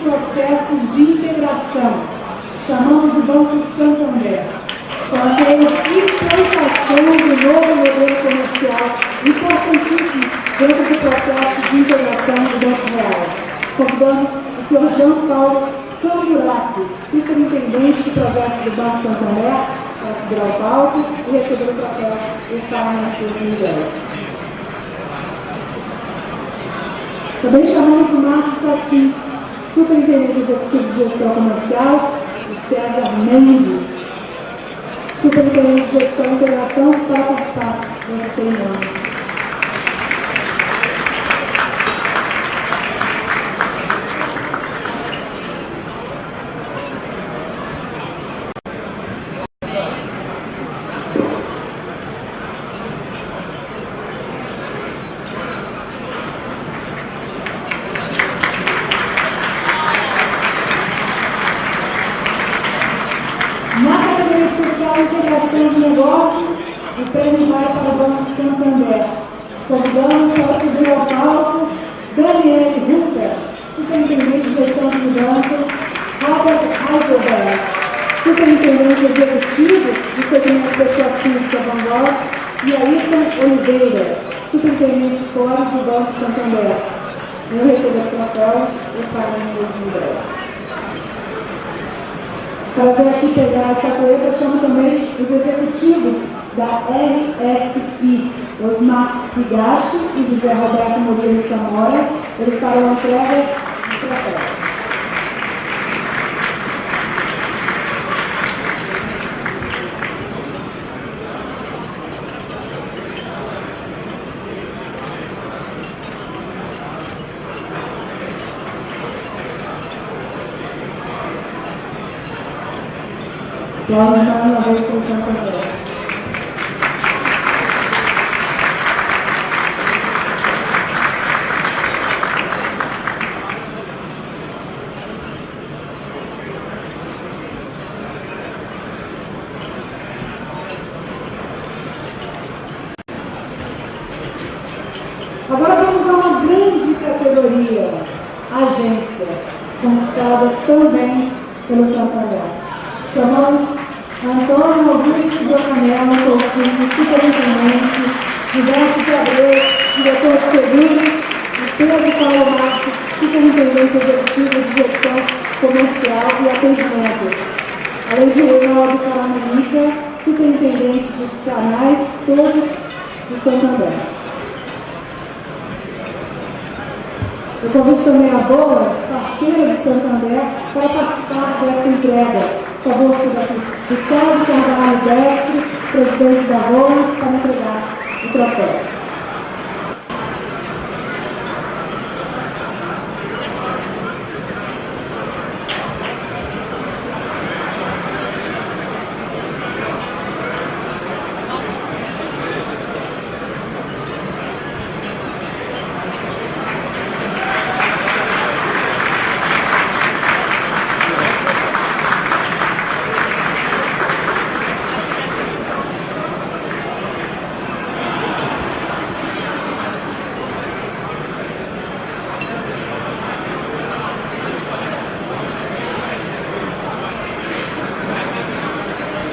processos de integração. Chamamos o Banco Santander, com a implantação do novo modelo comercial importantíssimo dentro do processo de integração do Banco Real. Convidamos o senhor João Paulo Camburakis, superintendente de projetos do Banco Santander, para subir ao palco e receber o troféu e falar nas suas unidades. Também chamamos o Márcio Satin, superintendente executivo de gestão comercial, o César Mendes, superintendente de gestão e integração, para participar dessa cerimônia. Integração de negócios, o prêmio vai para o Banco Santander. Convidamos para subir ao palco Daniele Rucker, superintendente de gestão de mudanças, Robert Heiselberg, superintendente executivo do segmento pessoa física Vanguard, e Ayrton Oliveira, superintendente core do Banco Santander. Eu recebo o troféu e para as suas unidades. Para vir aqui pegar a estatueta, chamo também os executivos da RSI, Osmar Higashi e José Roberto Moreira Samora. Eles farão a entrega do troféu. Nós estamos na vez com o Santander. Agora vamos a uma grande categoria, agência, conquistada também pelo Santander. Chamamos Antônio Augusto Bocanello Coutinho, superintendente, Gilberto Cabreiro, diretor de seguros, e Pedro Paulo Marques, superintendente executivo de gestão comercial e atendimento. Além de Reinaldo Caramunica, superintendente de canais, todos do Santander. Eu convido também a Boas, parceira do Santander, para participar desta entrega. Por favor, chega aqui. Ricardo Carvalho Destre, presidente da Boas, para entregar o troféu.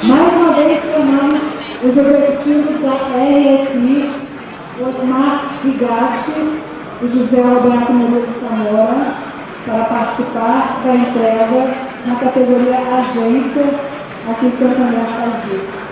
Mais uma vez chamamos os executivos da RSI, Osmar Higashi e José Alberto Moreira Samora, para participar da entrega na categoria agência. Aqui em Santander faz isso.